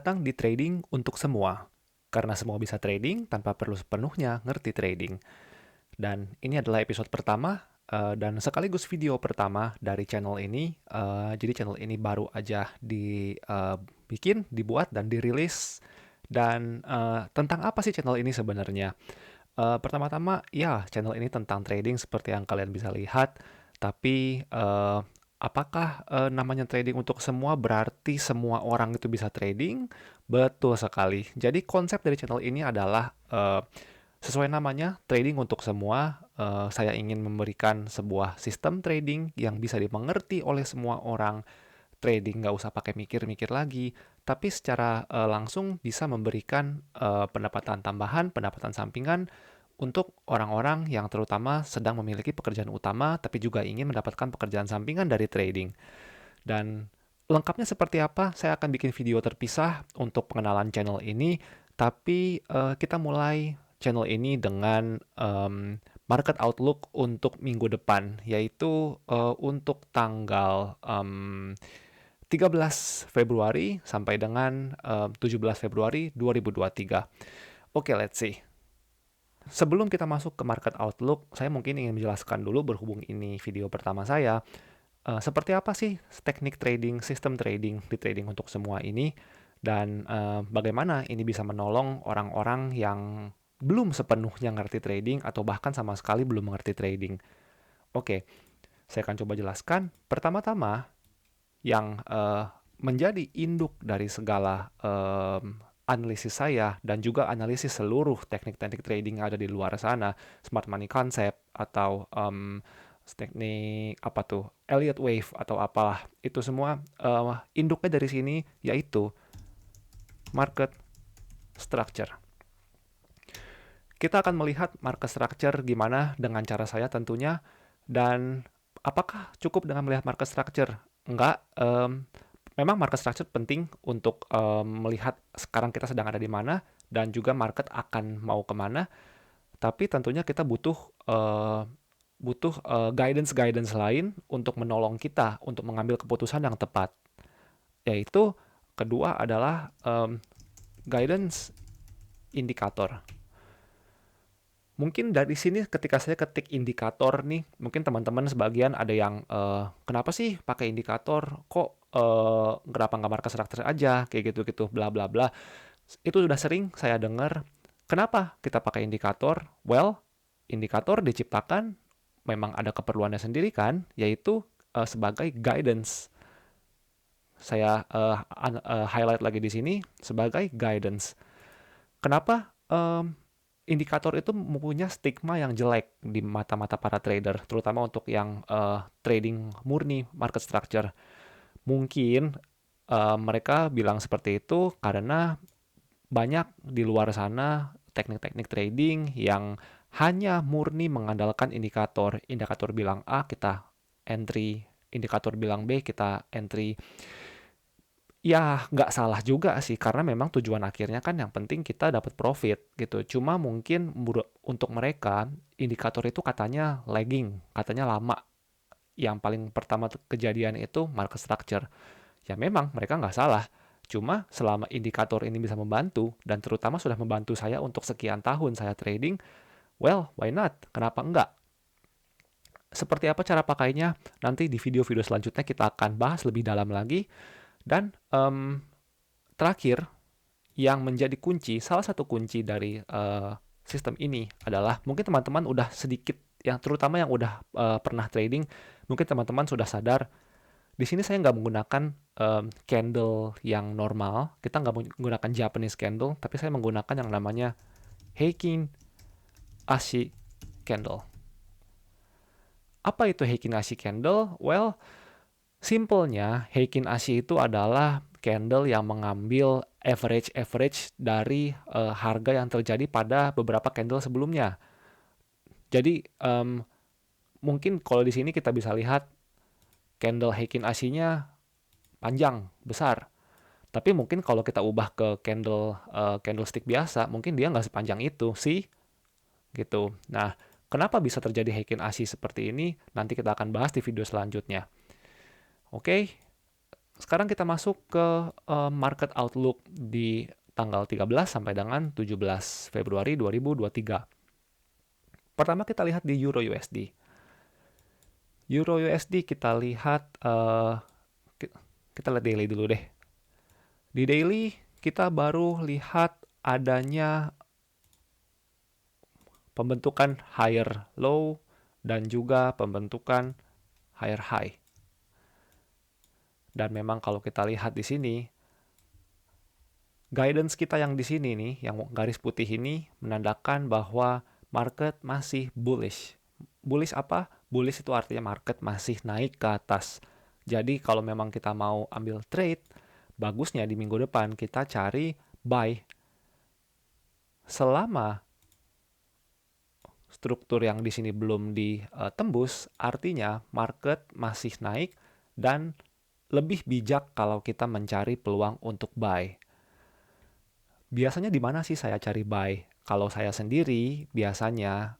datang di Trading untuk Semua, karena semua bisa trading tanpa perlu sepenuhnya ngerti trading. Dan ini adalah episode pertama dan sekaligus video pertama dari channel ini. Jadi channel ini baru aja dibikin, dibuat, dan dirilis. Dan tentang apa sih channel ini sebenarnya? Pertama-tama, ya, channel ini tentang trading seperti yang kalian bisa lihat. Tapi, apakah namanya trading untuk semua berarti semua orang itu bisa trading? Betul sekali. Jadi konsep dari channel ini adalah sesuai namanya, trading untuk semua. Saya ingin memberikan sebuah sistem trading yang bisa dimengerti oleh semua orang. Trading nggak usah pakai mikir-mikir lagi, tapi secara langsung bisa memberikan pendapatan tambahan, pendapatan sampingan untuk orang-orang yang terutama sedang memiliki pekerjaan utama, tapi juga ingin mendapatkan pekerjaan sampingan dari trading. Dan lengkapnya seperti apa, saya akan bikin video terpisah untuk pengenalan channel ini, tapi kita mulai channel ini dengan market outlook untuk minggu depan, yaitu untuk tanggal 13 Februari sampai dengan 17 Februari 2023. Oke, let's see. Sebelum kita masuk ke market outlook, saya mungkin ingin menjelaskan dulu berhubung ini video pertama saya, seperti apa sih teknik trading, sistem trading di trading untuk semua ini, dan bagaimana ini bisa menolong orang-orang yang belum sepenuhnya ngerti trading atau bahkan sama sekali belum mengerti trading. Oke, saya akan coba jelaskan. Pertama-tama, yang menjadi induk dari segala analisis saya dan juga analisis seluruh teknik-teknik trading yang ada di luar sana, smart money concept atau teknik apa tuh, Elliott wave atau apalah, itu semua induknya dari sini, yaitu market structure. Kita akan melihat market structure gimana dengan cara saya tentunya, dan apakah cukup dengan melihat market structure? Enggak. Memang market structure penting untuk melihat sekarang kita sedang ada di mana dan juga market akan mau kemana. Tapi tentunya kita butuh guidance lain untuk menolong kita untuk mengambil keputusan yang tepat. Yaitu kedua adalah guidance indikator. Mungkin dari sini ketika saya ketik indikator nih, mungkin teman-teman sebagian ada yang kenapa sih pakai indikator? Kok kenapa nggak market structure aja? Kayak gitu-gitu, bla bla bla. Itu sudah sering saya dengar. Kenapa kita pakai indikator? Well, indikator diciptakan memang ada keperluannya sendiri kan, yaitu sebagai guidance. Saya highlight lagi di sini sebagai guidance. Kenapa indikator itu mempunyai stigma yang jelek di mata-mata para trader, terutama untuk yang trading murni market structure. Mungkin mereka bilang seperti itu karena banyak di luar sana teknik-teknik trading yang hanya murni mengandalkan indikator. Indikator bilang A, kita entry. Indikator bilang B, kita entry. Ya, nggak salah juga sih, karena memang tujuan akhirnya kan yang penting kita dapat profit gitu. Cuma mungkin untuk mereka, indikator itu katanya lagging, katanya lama. Yang paling pertama kejadian itu market structure. Ya memang mereka nggak salah. Cuma selama indikator ini bisa membantu, dan terutama sudah membantu saya untuk sekian tahun saya trading, well, why not? Kenapa enggak? Seperti apa cara pakainya? Nanti di video-video selanjutnya kita akan bahas lebih dalam lagi. Dan terakhir, yang menjadi kunci, salah satu kunci dari sistem ini adalah mungkin teman-teman udah sedikit, yang terutama yang udah pernah trading, mungkin teman-teman sudah sadar. Di sini saya nggak menggunakan candle yang normal, kita nggak menggunakan Japanese candle, tapi saya menggunakan yang namanya Heikin Ashi candle. Apa itu Heikin Ashi candle? Well, simpelnya Heikin Ashi itu adalah candle yang mengambil average dari harga yang terjadi pada beberapa candle sebelumnya. Jadi mungkin kalau di sini kita bisa lihat candle Heikin Ashi-nya panjang, besar. Tapi mungkin kalau kita ubah ke candlestick biasa, mungkin dia nggak sepanjang itu sih, gitu. Nah, kenapa bisa terjadi Heikin Ashi seperti ini? Nanti kita akan bahas di video selanjutnya. Oke, sekarang kita masuk ke market outlook di tanggal 13 sampai dengan 17 Februari 2023. Pertama kita lihat di Euro USD. Euro USD kita lihat kita lihat daily dulu deh. Di daily kita baru lihat adanya pembentukan higher low dan juga pembentukan higher high. Dan memang kalau kita lihat di sini, guidance kita yang di sini nih, yang garis putih ini menandakan bahwa market masih bullish. Bullish apa? Bullish itu artinya market masih naik ke atas. Jadi kalau memang kita mau ambil trade, bagusnya di minggu depan kita cari buy. Selama struktur yang di sini belum ditembus, artinya market masih naik dan lebih bijak kalau kita mencari peluang untuk buy. Biasanya di mana sih saya cari buy? Kalau saya sendiri biasanya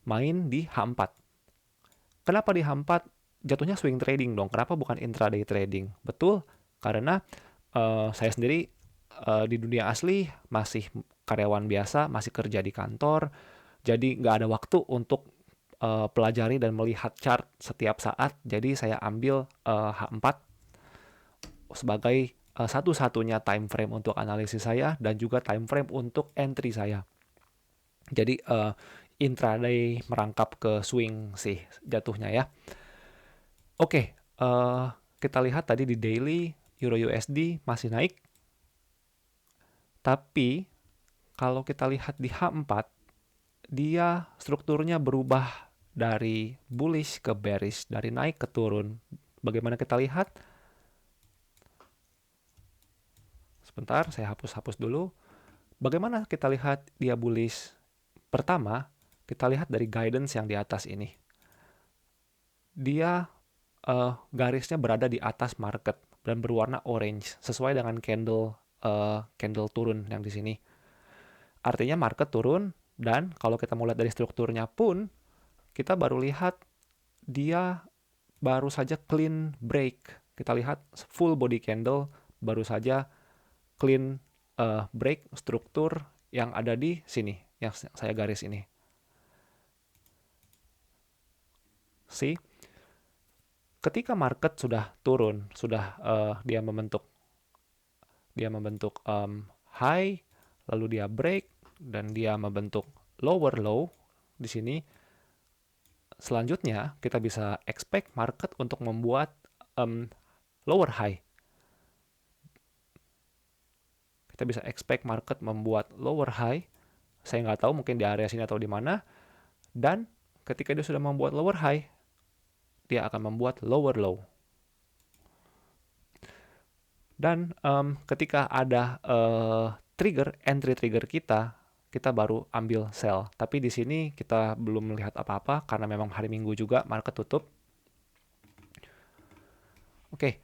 main di H4. Kenapa di H4? Jatuhnya swing trading dong. Kenapa bukan intraday trading? Betul, karena saya sendiri di dunia asli masih karyawan biasa, masih kerja di kantor, jadi nggak ada waktu untuk pelajari dan melihat chart setiap saat. Jadi saya ambil H4 sebagai satu-satunya time frame untuk analisis saya dan juga time frame untuk entry saya. Jadi intraday merangkap ke swing sih jatuhnya ya. Oke, kita lihat tadi di daily Euro USD masih naik. Tapi kalau kita lihat di H4, dia strukturnya berubah dari bullish ke bearish, dari naik ke turun. Bagaimana kita lihat? Sebentar, saya hapus-hapus dulu. Bagaimana kita lihat dia bullish? Pertama, kita lihat dari guidance yang di atas ini. Dia garisnya berada di atas market dan berwarna orange, sesuai dengan candle turun yang di sini. Artinya market turun, dan kalau kita mau lihat dari strukturnya pun, kita baru lihat dia baru saja clean break. Kita lihat full body candle baru saja clean break struktur yang ada di sini, yang saya garis ini. See? Ketika market sudah turun, sudah dia membentuk high, lalu dia break dan dia membentuk lower low di sini. Selanjutnya kita bisa expect market untuk membuat lower high. Kita bisa expect market membuat lower high. Saya nggak tahu mungkin di area sini atau di mana. Dan ketika dia sudah membuat lower high, dia akan membuat lower low. Dan ketika ada entry trigger kita baru ambil sell. Tapi di sini kita belum melihat apa-apa karena memang hari Minggu juga market tutup. Oke,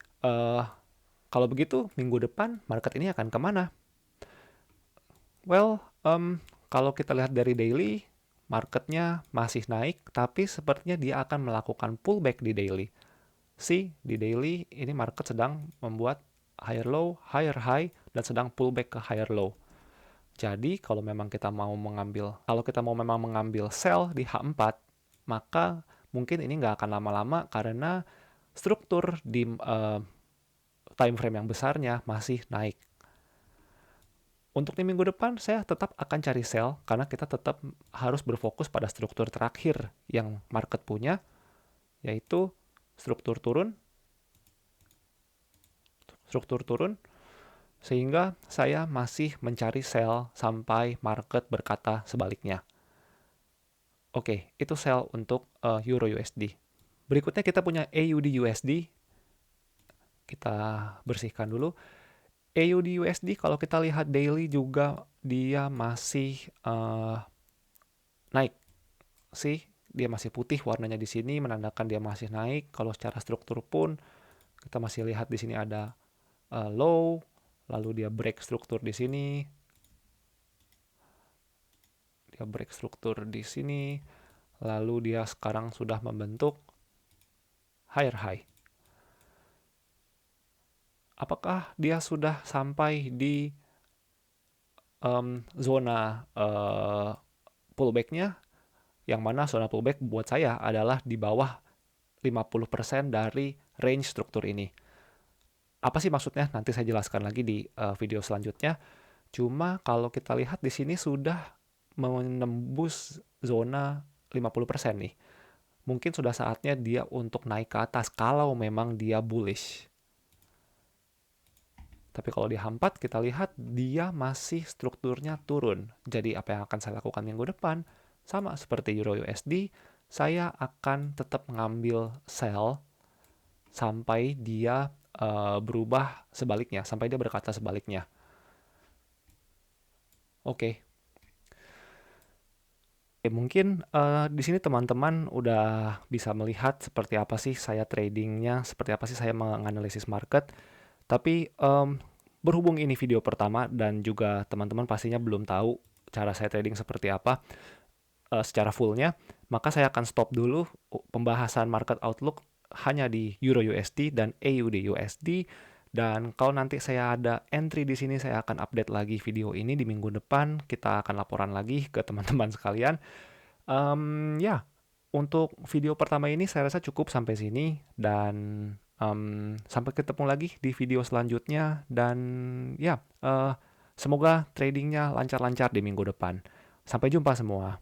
kalau begitu minggu depan market ini akan kemana? Well, kalau kita lihat dari daily, marketnya masih naik, tapi sepertinya dia akan melakukan pullback di daily. Di daily ini market sedang membuat higher low, higher high, dan sedang pullback ke higher low. Jadi kalau memang kita mau mengambil sell di H4, maka mungkin ini nggak akan lama-lama karena struktur di time frame yang besarnya masih naik. Untuk di minggu depan saya tetap akan cari sell karena kita tetap harus berfokus pada struktur terakhir yang market punya, yaitu struktur turun, sehingga saya masih mencari sell sampai market berkata sebaliknya. Oke, itu sell untuk Euro USD. Berikutnya kita punya AUD USD. Kita bersihkan dulu. AUD USD kalau kita lihat daily juga dia masih naik. Dia masih putih warnanya di sini menandakan dia masih naik. Kalau secara struktur pun kita masih lihat di sini ada low, lalu dia break struktur di sini. Dia break struktur di sini, lalu dia sekarang sudah membentuk higher high. apakah dia sudah sampai di zona pullback-nya, yang mana zona pullback buat saya adalah di bawah 50% dari range struktur ini. Apa sih maksudnya? Nanti saya jelaskan lagi di video selanjutnya. Cuma kalau kita lihat di sini sudah menembus zona 50% nih. Mungkin sudah saatnya dia untuk naik ke atas kalau memang dia bullish. Tapi kalau di H4 kita lihat dia masih strukturnya turun. Jadi apa yang akan saya lakukan minggu depan? Sama seperti Euro USD, saya akan tetap mengambil sell sampai dia berubah sebaliknya, sampai dia berkata sebaliknya. Oke. Mungkin di sini teman-teman udah bisa melihat seperti apa sih saya tradingnya, seperti apa sih saya menganalisis market. Tapi berhubung ini video pertama dan juga teman-teman pastinya belum tahu cara saya trading seperti apa secara fullnya, maka saya akan stop dulu pembahasan market outlook hanya di Euro USD dan AUD USD. Dan kalau nanti saya ada entry di sini, saya akan update lagi video ini di minggu depan. Kita akan laporan lagi ke teman-teman sekalian. Ya, untuk video pertama ini saya rasa cukup sampai sini. Dan sampai ketemu lagi di video selanjutnya. Dan ya, semoga tradingnya lancar-lancar di minggu depan. Sampai jumpa semua.